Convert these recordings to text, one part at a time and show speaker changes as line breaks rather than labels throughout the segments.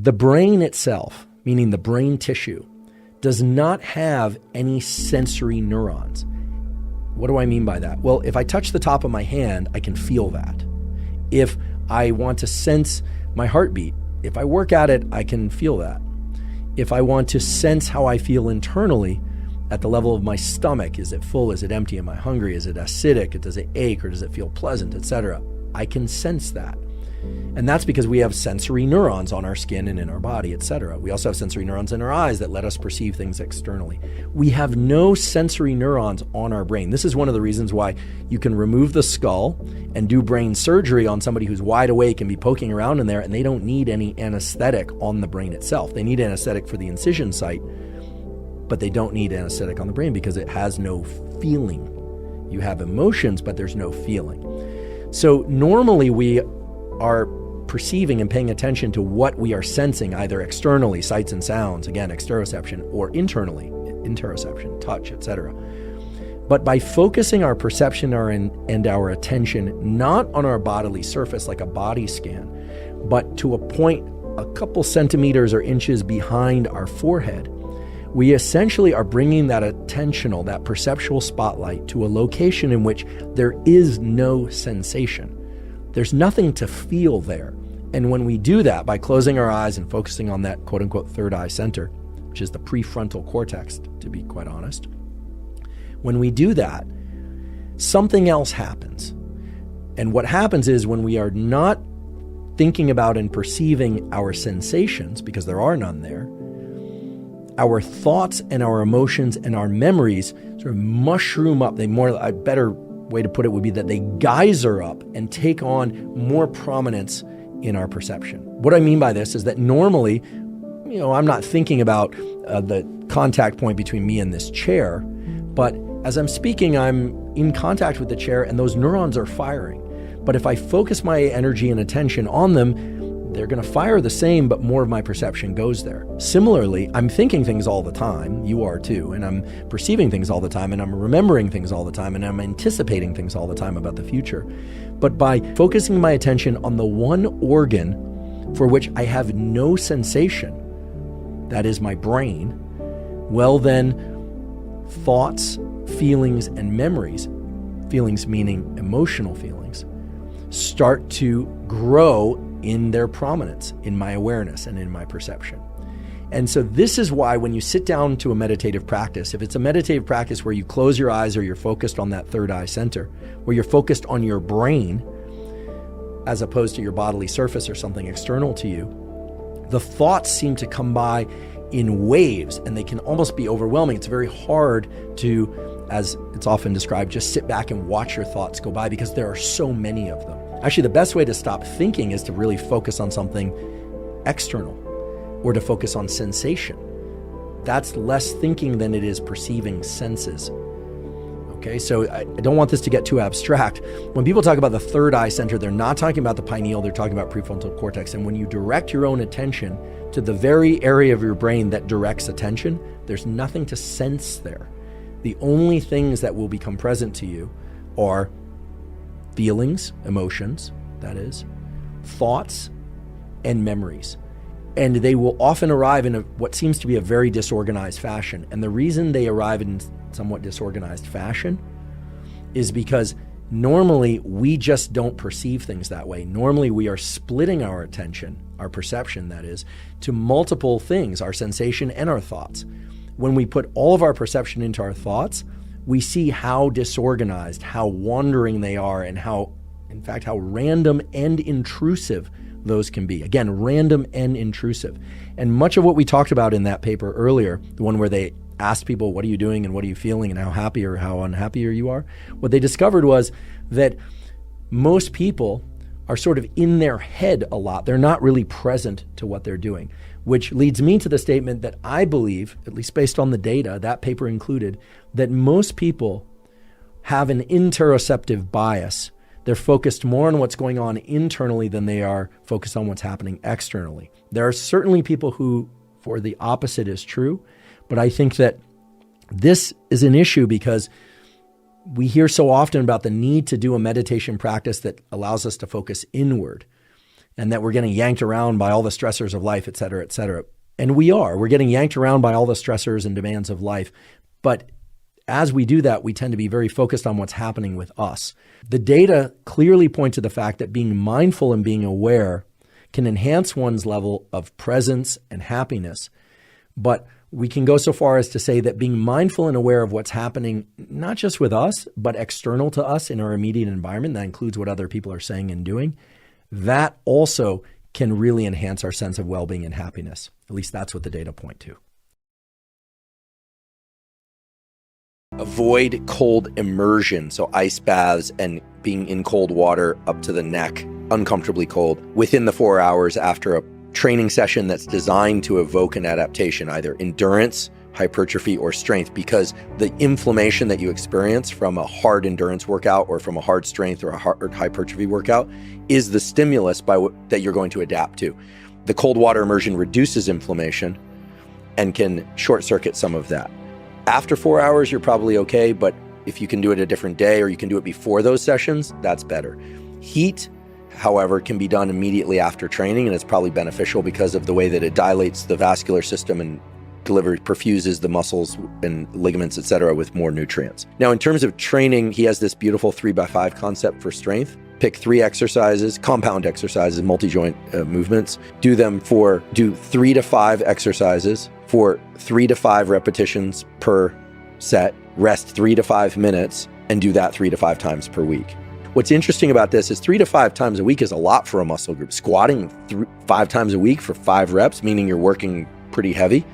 The brain itself, meaning the brain tissue, does not have any sensory neurons. What do I mean by that? Well, if I touch the top of my hand, I can feel that. If I want to sense my heartbeat, if I work at it, I can feel that. If I want to sense how I feel internally at the level of my stomach, is it full, is it empty, am I hungry, is it acidic, does it ache, or does it feel pleasant, etc., I can sense that. And that's because we have sensory neurons on our skin and in our body, etc. We also have sensory neurons in our eyes that let us perceive things externally. We have no sensory neurons on our brain. This is one of the reasons why you can remove the skull and do brain surgery on somebody who's wide awake and be poking around in there, and they don't need any anesthetic on the brain itself. They need anesthetic for the incision site, but they don't need anesthetic on the brain because it has no feeling. You have emotions, but there's no feeling. So normally we are perceiving and paying attention to what we are sensing, either externally, sights and sounds, again, exteroception, or internally, interoception, touch, etc. But by focusing our perception and our attention not on our bodily surface like a body scan, but to a point a couple centimeters or inches behind our forehead, we essentially are bringing that attentional, that perceptual spotlight to a location in which there is no sensation. There's nothing to feel there. And when we do that by closing our eyes and focusing on that quote unquote third eye center, which is the prefrontal cortex, to be quite honest, when we do that, something else happens. And what happens is when we are not thinking about and perceiving our sensations, because there are none there, our thoughts and our emotions and our memories sort of mushroom up. A better way to put it would be that they geyser up and take on more prominence in our perception. What I mean by this is that normally, I'm not thinking about the contact point between me and this chair, but as I'm speaking, I'm in contact with the chair and those neurons are firing. But if I focus my energy and attention on them, they're going to fire the same, but more of my perception goes there. Similarly, I'm thinking things all the time, you are too, and I'm perceiving things all the time, and I'm remembering things all the time, and I'm anticipating things all the time about the future. But by focusing my attention on the one organ for which I have no sensation, that is my brain, well then, thoughts, feelings, and memories, feelings meaning emotional feelings, start to grow in their prominence, in my awareness and in my perception. And so this is why when you sit down to a meditative practice, if it's a meditative practice where you close your eyes or you're focused on that third eye center, where you're focused on your brain as opposed to your bodily surface or something external to you, the thoughts seem to come by in waves and they can almost be overwhelming. It's very hard to, as it's often described, just sit back and watch your thoughts go by because there are so many of them. Actually, the best way to stop thinking is to really focus on something external or to focus on sensation. That's less thinking than it is perceiving senses. Okay, so I don't want this to get too abstract. When people talk about the third eye center, they're not talking about the pineal, they're talking about prefrontal cortex. And when you direct your own attention to the very area of your brain that directs attention, there's nothing to sense there. The only things that will become present to you are feelings, emotions, that is, thoughts, and memories. And they will often arrive in what seems to be a very disorganized fashion. And the reason they arrive in somewhat disorganized fashion is because normally we just don't perceive things that way. Normally we are splitting our attention, our perception that is, to multiple things, our sensation and our thoughts. When we put all of our perception into our thoughts, we see how disorganized, how wandering they are, and how random and intrusive those can be. Again, random and intrusive. And much of what we talked about in that paper earlier, the one where they asked people, what are you doing and what are you feeling and how happy or how unhappy you are, what they discovered was that most people are sort of in their head a lot. They're not really present to what they're doing, which leads me to the statement that I believe, at least based on the data, that paper included, that most people have an interoceptive bias. They're focused more on what's going on internally than they are focused on what's happening externally. There are certainly people who, for the opposite is true, but I think that this is an issue because we hear so often about the need to do a meditation practice that allows us to focus inward. and that we're getting yanked around by all the stressors of life, et cetera, et cetera. And we're getting yanked around by all the stressors and demands of life. But as we do that, we tend to be very focused on what's happening with us. The data clearly point to the fact that being mindful and being aware can enhance one's level of presence and happiness. But we can go so far as to say that being mindful and aware of what's happening, not just with us, but external to us in our immediate environment, that includes what other people are saying and doing, that also can really enhance our sense of well-being and happiness. At least that's what the data point to. Avoid cold immersion, so ice baths and being in cold water up to the neck, uncomfortably cold, within the 4 hours after a training session that's designed to evoke an adaptation, either endurance, hypertrophy, or strength, because the inflammation that you experience from a hard endurance workout or from a hard strength or a hard hypertrophy workout is the stimulus that you're going to adapt to. The cold water immersion reduces inflammation and can short circuit some of that. After 4 hours, you're probably okay, but if you can do it a different day or you can do it before those sessions, that's better. Heat, however, can be done immediately after training, and it's probably beneficial because of the way that it dilates the vascular system and perfuses the muscles and ligaments, et cetera, with more nutrients. Now, in terms of training, he has this beautiful 3x5 concept for strength. Pick 3 exercises, compound exercises, multi-joint movements. Do 3 to 5 exercises for 3 to 5 repetitions per set. Rest 3 to 5 minutes and do that 3 to 5 times per week. What's interesting about this is 3 to 5 times a week is a lot for a muscle group. Squatting 5 times a week for 5 reps, meaning you're working pretty heavy,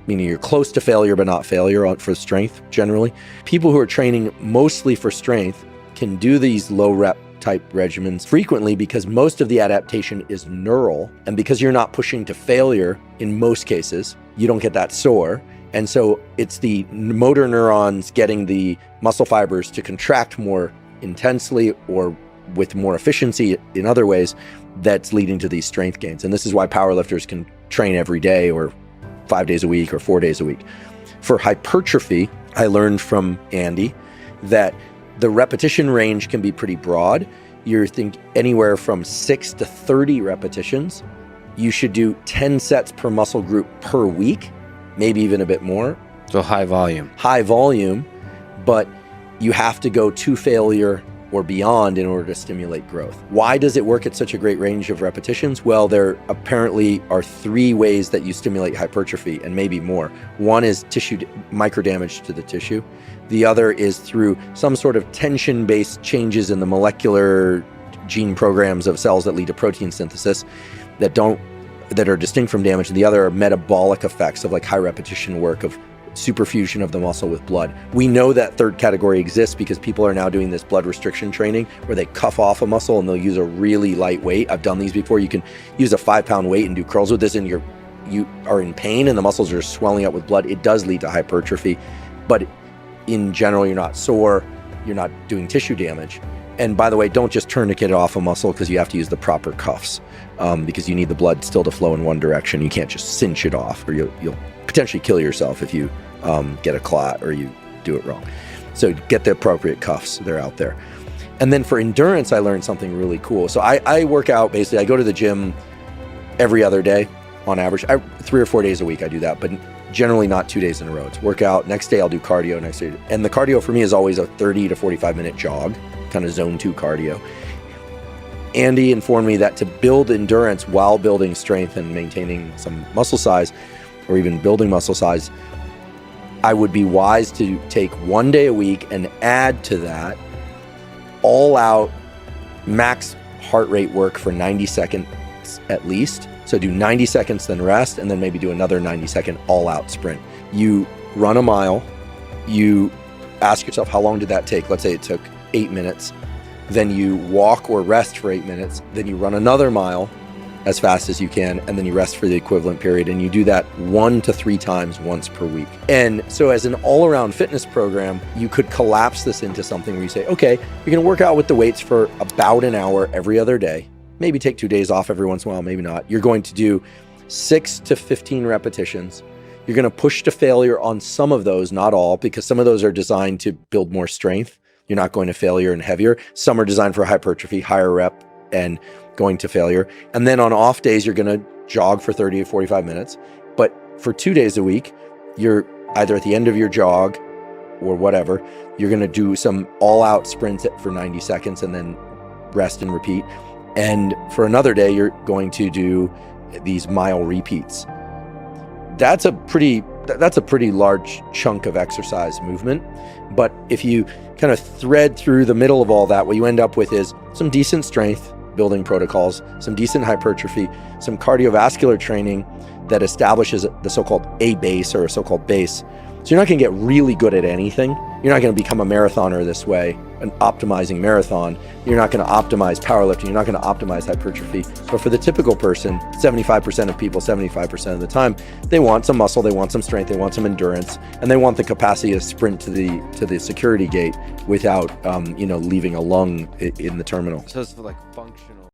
meaning you're close to failure but not failure for strength generally. People who are training mostly for strength can do these low rep type regimens frequently because most of the adaptation is neural, and because you're not pushing to failure in most cases, you don't get that sore. And so it's the motor neurons getting the muscle fibers to contract more intensely or with more efficiency in other ways that's leading to these strength gains. And this is why powerlifters can train every day or 5 days a week or 4 days a week. For hypertrophy, I learned from Andy that the repetition range can be pretty broad. You think anywhere from 6 to 30 repetitions. You should do 10 sets per muscle group per week, maybe even a bit more.
So high volume.
High volume, but you have to go to failure or beyond in order to stimulate growth. Why does it work at such a great range of repetitions? Well, there apparently are 3 ways that you stimulate hypertrophy, and maybe more. One is micro damage to the tissue. The other is through some sort of tension-based changes in the molecular gene programs of cells that lead to protein synthesis that are distinct from damage. And the other are metabolic effects of like high repetition work of superfusion of the muscle with blood. We know that third category exists because people are now doing this blood restriction training where they cuff off a muscle and they'll use a really light weight. I've done these before. You can use a 5-pound weight and do curls with this, and you are in pain and the muscles are swelling up with blood. It does lead to hypertrophy, but in general, you're not sore, you're not doing tissue damage. And by the way, don't just tourniquet off a muscle because you have to use the proper cuffs because you need the blood still to flow in one direction. You can't just cinch it off, or you'll potentially kill yourself if you get a clot or you do it wrong. So get the appropriate cuffs, they're out there. And then for endurance, I learned something really cool. So I work out, basically, I go to the gym every other day on average. 3 or 4 days a week I do that, but generally not 2 days in a row. It's workout, next day I'll do cardio, next day. And the cardio for me is always a 30 to 45 minute jog, kind of zone 2 cardio. Andy informed me that to build endurance while building strength and maintaining some muscle size, or even building muscle size, I would be wise to take 1 day a week and add to that all out max heart rate work for 90 seconds at least. So do 90 seconds, then rest, and then maybe do another 90-second all-out sprint. You run a mile, you ask yourself, how long did that take? Let's say it took 8 minutes. Then you walk or rest for 8 minutes. Then you run another mile as fast as you can, and then you rest for the equivalent period. And you do that 1 to 3 times once per week. And so as an all-around fitness program, you could collapse this into something where you say, okay, you're gonna work out with the weights for about an hour every other day. Maybe take 2 days off every once in a while, maybe not. You're going to do 6 to 15 repetitions. You're going to push to failure on some of those, not all, because some of those are designed to build more strength. You're not going to failure and heavier. Some are designed for hypertrophy, higher rep, and going to failure. And then on off days, you're going to jog for 30 to 45 minutes. But for 2 days a week, you're either at the end of your jog or whatever, you're going to do some all-out sprints for 90 seconds and then rest and repeat. And for another day, you're going to do these mile repeats. That's a pretty large chunk of exercise movement. But if you kind of thread through the middle of all that, what you end up with is some decent strength building protocols, some decent hypertrophy, some cardiovascular training that establishes the so-called A base or a so-called base. So you're not going to get really good at anything. You're not going to become a marathoner this way, an optimizing marathon. You're not going to optimize powerlifting. You're not going to optimize hypertrophy. But for the typical person, 75% of people, 75% of the time, they want some muscle, they want some strength, they want some endurance, and they want the capacity to sprint to the security gate without, leaving a lung in the terminal.
So it's like functional.